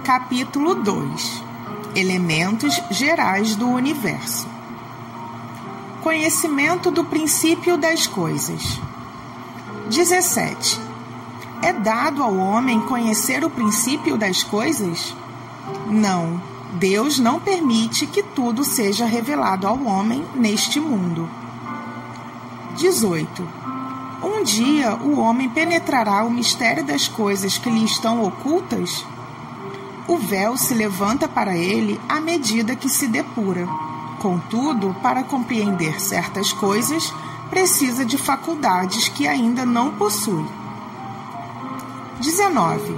Capítulo 2. Elementos gerais do universo. Conhecimento do princípio das coisas. 17. É dado ao homem conhecer o princípio das coisas? Não, Deus não permite que tudo seja revelado ao homem neste mundo. 18. Um dia o homem penetrará o mistério das coisas que lhe estão ocultas? O véu se levanta para ele à medida que se depura. Contudo, para compreender certas coisas, precisa de faculdades que ainda não possui. 19.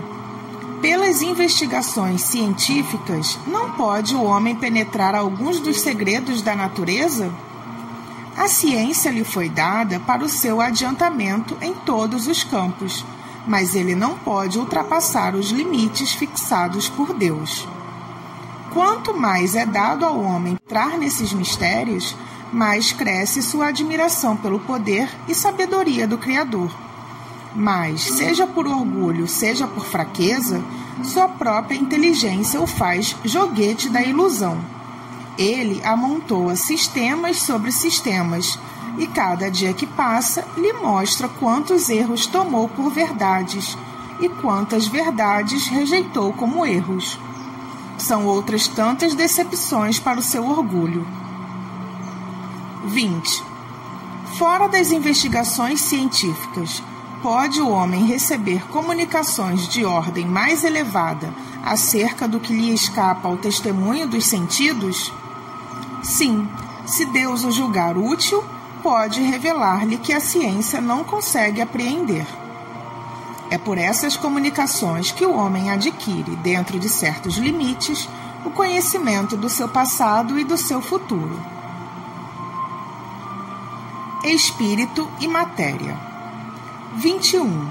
Pelas investigações científicas, não pode o homem penetrar alguns dos segredos da natureza? A ciência lhe foi dada para o seu adiantamento em todos os campos, mas ele não pode ultrapassar os limites fixados por Deus. Quanto mais é dado ao homem entrar nesses mistérios, mais cresce sua admiração pelo poder e sabedoria do Criador. Mas, seja por orgulho, seja por fraqueza, sua própria inteligência o faz joguete da ilusão. Ele amontoa sistemas sobre sistemas, e cada dia que passa lhe mostra quantos erros tomou por verdades e quantas verdades rejeitou como erros. São outras tantas decepções para o seu orgulho. 20. Fora das investigações científicas, pode o homem receber comunicações de ordem mais elevada acerca do que lhe escapa ao testemunho dos sentidos? Sim, se Deus o julgar útil, pode revelar-lhe que a ciência não consegue apreender. É por essas comunicações que o homem adquire, dentro de certos limites, o conhecimento do seu passado e do seu futuro. Espírito e matéria. 21.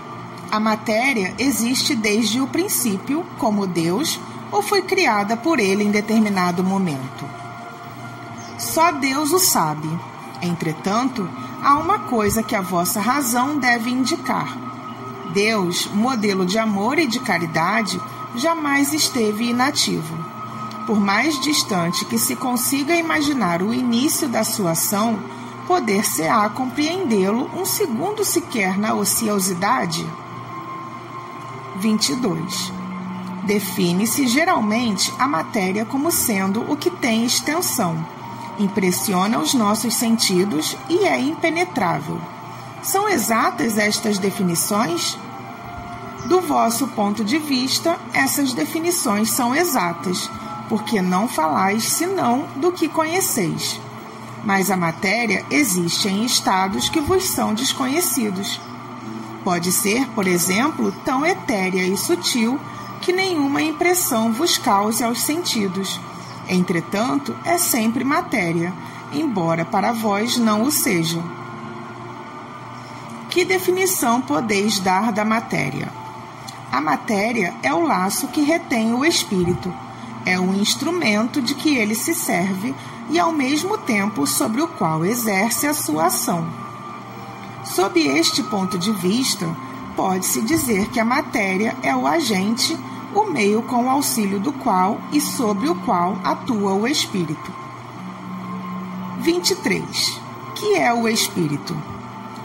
A matéria existe desde o princípio, como Deus, ou foi criada por ele em determinado momento? Só Deus o sabe. Entretanto, há uma coisa que a vossa razão deve indicar. Deus, modelo de amor e de caridade, jamais esteve inativo. Por mais distante que se consiga imaginar o início da sua ação, poder-se-á compreendê-lo um segundo sequer na ociosidade? 22. Define-se geralmente a matéria como sendo o que tem extensão, impressiona os nossos sentidos e é impenetrável. São exatas estas definições? Do vosso ponto de vista, essas definições são exatas, porque não falais senão do que conheceis. Mas a matéria existe em estados que vos são desconhecidos. Pode ser, por exemplo, tão etérea e sutil que nenhuma impressão vos cause aos sentidos. Entretanto, é sempre matéria, embora para vós não o seja. Que definição podeis dar da matéria? A matéria é o laço que retém o espírito, é o instrumento de que ele se serve e, ao mesmo tempo, sobre o qual exerce a sua ação. Sob este ponto de vista, pode-se dizer que a matéria é o agente, o meio com o auxílio do qual e sobre o qual atua o espírito. 23. Que é o espírito?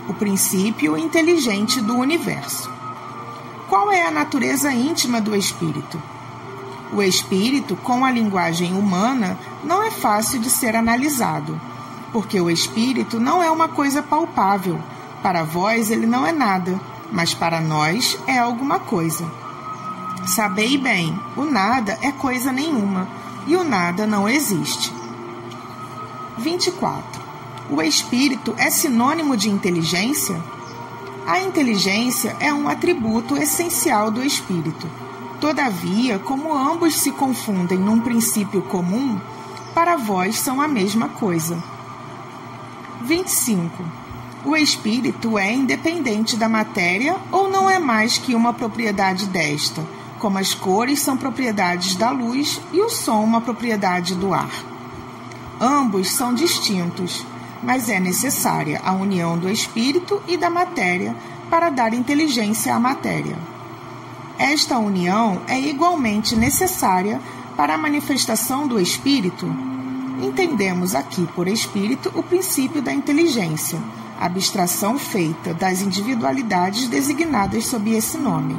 O princípio inteligente do universo. Qual é a natureza íntima do espírito? O espírito, com a linguagem humana, não é fácil de ser analisado, porque o espírito não é uma coisa palpável. Para vós ele não é nada, mas para nós é alguma coisa. Sabei bem, o nada é coisa nenhuma, e o nada não existe. 24. O espírito é sinônimo de inteligência? A inteligência é um atributo essencial do espírito. Todavia, como ambos se confundem num princípio comum, para vós são a mesma coisa. 25. O espírito é independente da matéria ou não é mais que uma propriedade desta, como as cores são propriedades da luz e o som uma propriedade do ar? Ambos são distintos, mas é necessária a união do espírito e da matéria para dar inteligência à matéria. Esta união é igualmente necessária para a manifestação do espírito. Entendemos aqui por espírito o princípio da inteligência, abstração feita das individualidades designadas sob esse nome.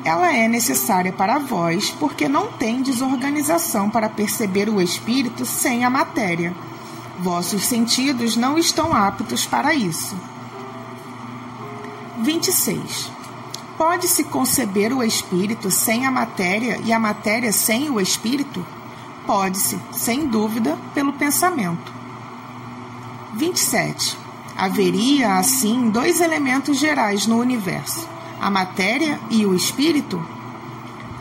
Ela é necessária para vós porque não tendes organização para perceber o espírito sem a matéria. Vossos sentidos não estão aptos para isso. 26. Pode-se conceber o espírito sem a matéria e a matéria sem o espírito? Pode-se, sem dúvida, pelo pensamento. 27. Haveria, assim, dois elementos gerais no universo, a matéria e o espírito?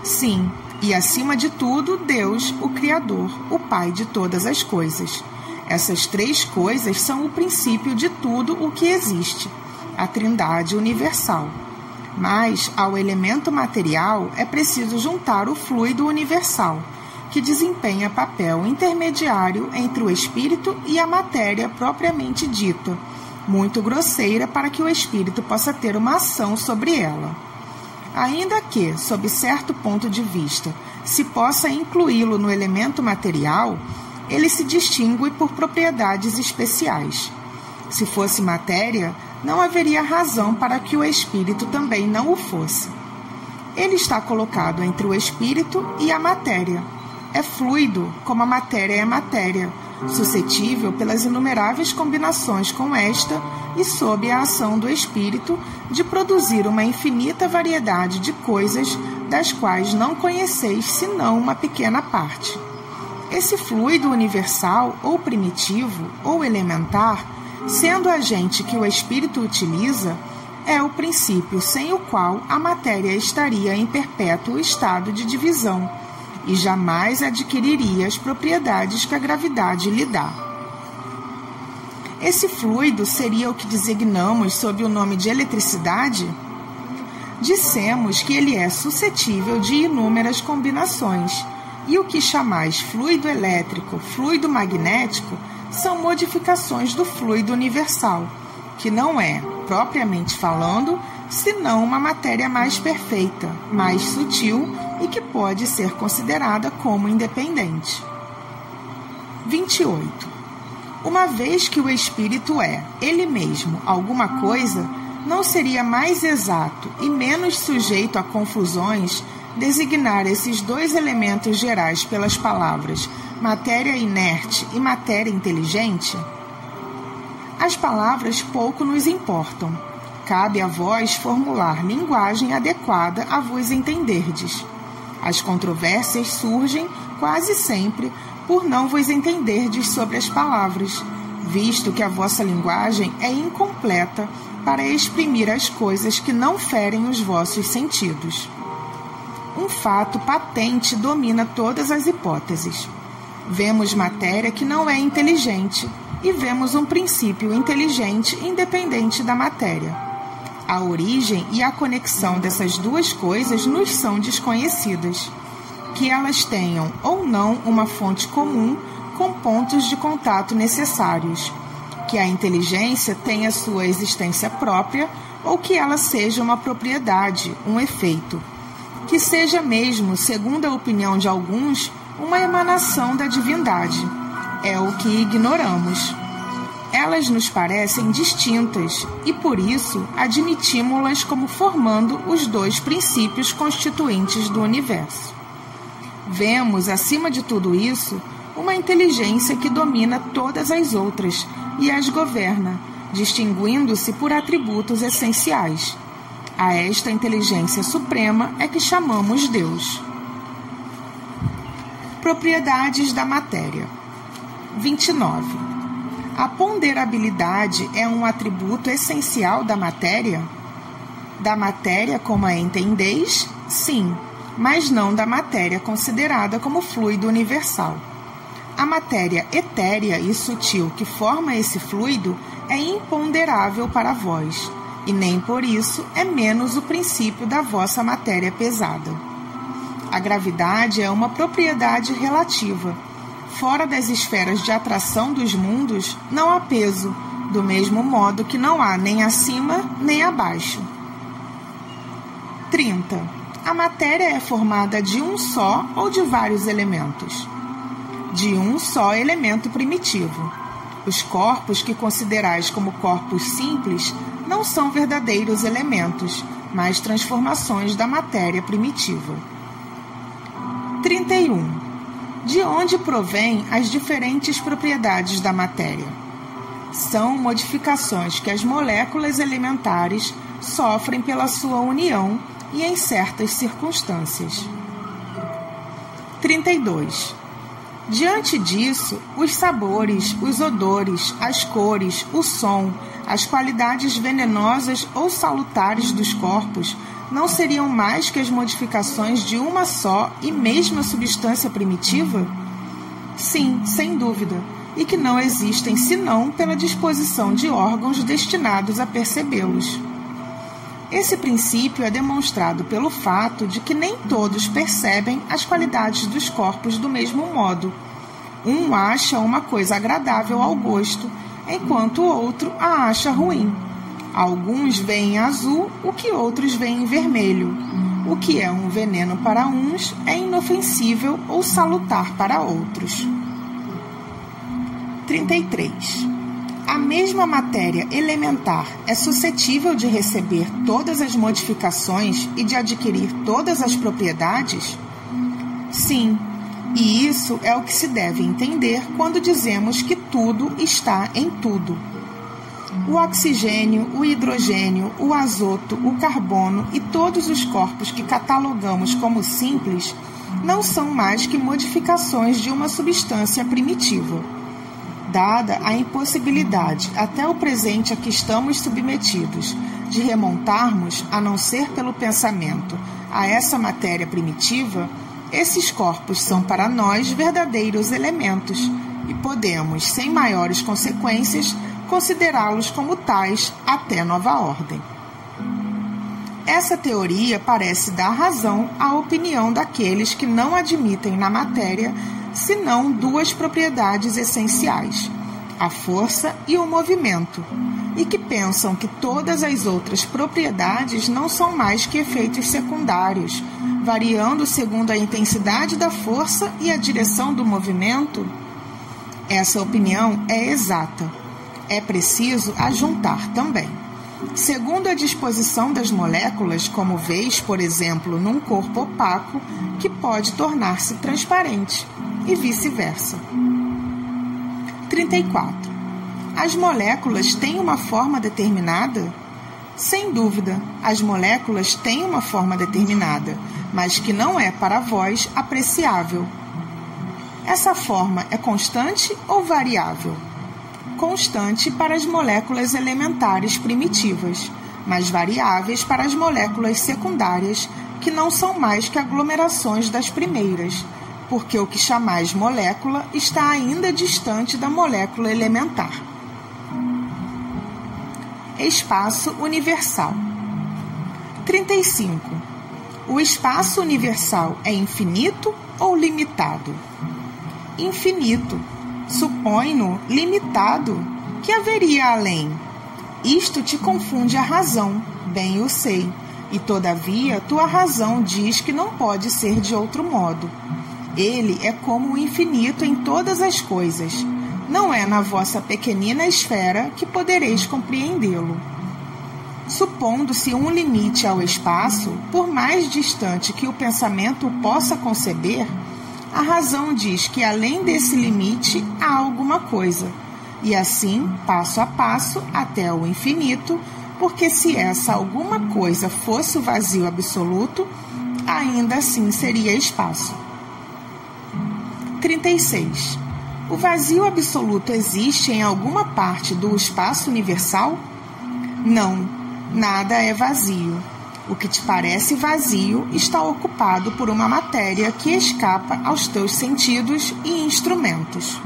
Sim, e acima de tudo, Deus, o Criador, o Pai de todas as coisas. Essas três coisas são o princípio de tudo o que existe, a Trindade universal. Mas, ao elemento material, é preciso juntar o fluido universal, que desempenha papel intermediário entre o espírito e a matéria propriamente dita, muito grosseira para que o espírito possa ter uma ação sobre ela. Ainda que, sob certo ponto de vista, se possa incluí-lo no elemento material, ele se distingue por propriedades especiais. Se fosse matéria, não haveria razão para que o espírito também não o fosse. Ele está colocado entre o espírito e a matéria. É fluido, como a matéria é matéria, suscetível pelas inumeráveis combinações com esta e sob a ação do espírito de produzir uma infinita variedade de coisas das quais não conheceis senão uma pequena parte. Esse fluido universal, ou primitivo, ou elementar, sendo agente que o espírito utiliza, é o princípio sem o qual a matéria estaria em perpétuo estado de divisão e jamais adquiriria as propriedades que a gravidade lhe dá. Esse fluido seria o que designamos sob o nome de eletricidade? Dissemos que ele é suscetível de inúmeras combinações, e o que chamais fluido elétrico, fluido magnético, são modificações do fluido universal, que não é, propriamente falando, senão uma matéria mais perfeita, mais sutil e que pode ser considerada como independente. 28. Uma vez que o espírito é, ele mesmo, alguma coisa, não seria mais exato e menos sujeito a confusões designar esses dois elementos gerais pelas palavras matéria inerte e matéria inteligente? As palavras pouco nos importam. Cabe a vós formular linguagem adequada a vos entenderdes. As controvérsias surgem, quase sempre, por não vos entenderdes sobre as palavras, visto que a vossa linguagem é incompleta para exprimir as coisas que não ferem os vossos sentidos. Um fato patente domina todas as hipóteses. Vemos matéria que não é inteligente e vemos um princípio inteligente independente da matéria. A origem e a conexão dessas duas coisas nos são desconhecidas. Que elas tenham ou não uma fonte comum com pontos de contato necessários. Que a inteligência tenha sua existência própria ou que ela seja uma propriedade, um efeito. Que seja mesmo, segundo a opinião de alguns, uma emanação da divindade. É o que ignoramos. Elas nos parecem distintas e, por isso, admitimos-las como formando os dois princípios constituintes do universo. Vemos, acima de tudo isso, uma inteligência que domina todas as outras e as governa, distinguindo-se por atributos essenciais. A esta inteligência suprema é que chamamos Deus. Propriedades da matéria. 29. A ponderabilidade é um atributo essencial da matéria? Da matéria como a entendeis? Sim, mas não da matéria considerada como fluido universal. A matéria etérea e sutil que forma esse fluido é imponderável para vós, e nem por isso é menos o princípio da vossa matéria pesada. A gravidade é uma propriedade relativa. Fora das esferas de atração dos mundos, não há peso, do mesmo modo que não há nem acima nem abaixo. 30. a matéria é formada de um só ou de vários elementos? De um só elemento primitivo. Os corpos que considerais como corpos simples não são verdadeiros elementos, mas transformações da matéria primitiva. 31. De onde provêm as diferentes propriedades da matéria? São modificações que as moléculas elementares sofrem pela sua união e em certas circunstâncias. 32. Diante disso, os sabores, os odores, as cores, o som, as qualidades venenosas ou salutares dos corpos não seriam mais que as modificações de uma só e mesma substância primitiva? Sim, sem dúvida, e que não existem senão pela disposição de órgãos destinados a percebê-los. Esse princípio é demonstrado pelo fato de que nem todos percebem as qualidades dos corpos do mesmo modo. Um acha uma coisa agradável ao gosto, enquanto o outro a acha ruim. Alguns veem azul o que outros veem vermelho. O que é um veneno para uns é inofensível ou salutar para outros. 33. A mesma matéria elementar é suscetível de receber todas as modificações e de adquirir todas as propriedades? Sim, e isso é o que se deve entender quando dizemos que tudo está em tudo. O oxigênio, o hidrogênio, o azoto, o carbono e todos os corpos que catalogamos como simples não são mais que modificações de uma substância primitiva. Dada a impossibilidade, até o presente a que estamos submetidos, de remontarmos, a não ser pelo pensamento, a essa matéria primitiva, esses corpos são para nós verdadeiros elementos e podemos, sem maiores consequências, considerá-los como tais até nova ordem. Essa teoria parece dar razão à opinião daqueles que não admitem na matéria senão duas propriedades essenciais, a força e o movimento, e que pensam que todas as outras propriedades não são mais que efeitos secundários, variando segundo a intensidade da força e a direção do movimento. Essa opinião é exata. É preciso ajuntar também. Segundo a disposição das moléculas, como vês, por exemplo, num corpo opaco que pode tornar-se transparente, e vice-versa. 34. As moléculas têm uma forma determinada? Sem dúvida, as moléculas têm uma forma determinada, mas que não é para vós apreciável. Essa forma é constante ou variável? Constante para as moléculas elementares primitivas, mas variáveis para as moléculas secundárias, que não são mais que aglomerações das primeiras, porque o que chamais molécula está ainda distante da molécula elementar. Espaço universal. 35. O espaço universal é infinito ou limitado? Infinito. Supõe-no limitado, que haveria além. Isto te confunde a razão, bem eu sei, e todavia tua razão diz que não pode ser de outro modo. Ele é como o infinito em todas as coisas. Não é na vossa pequenina esfera que podereis compreendê-lo. Supondo-se um limite ao espaço, por mais distante que o pensamento possa conceber, a razão diz que além desse limite há alguma coisa, e assim, passo a passo, até o infinito, porque se essa alguma coisa fosse o vazio absoluto, ainda assim seria espaço. 36. O vazio absoluto existe em alguma parte do espaço universal? Não, nada é vazio. O que te parece vazio está ocupado por uma matéria que escapa aos teus sentidos e instrumentos.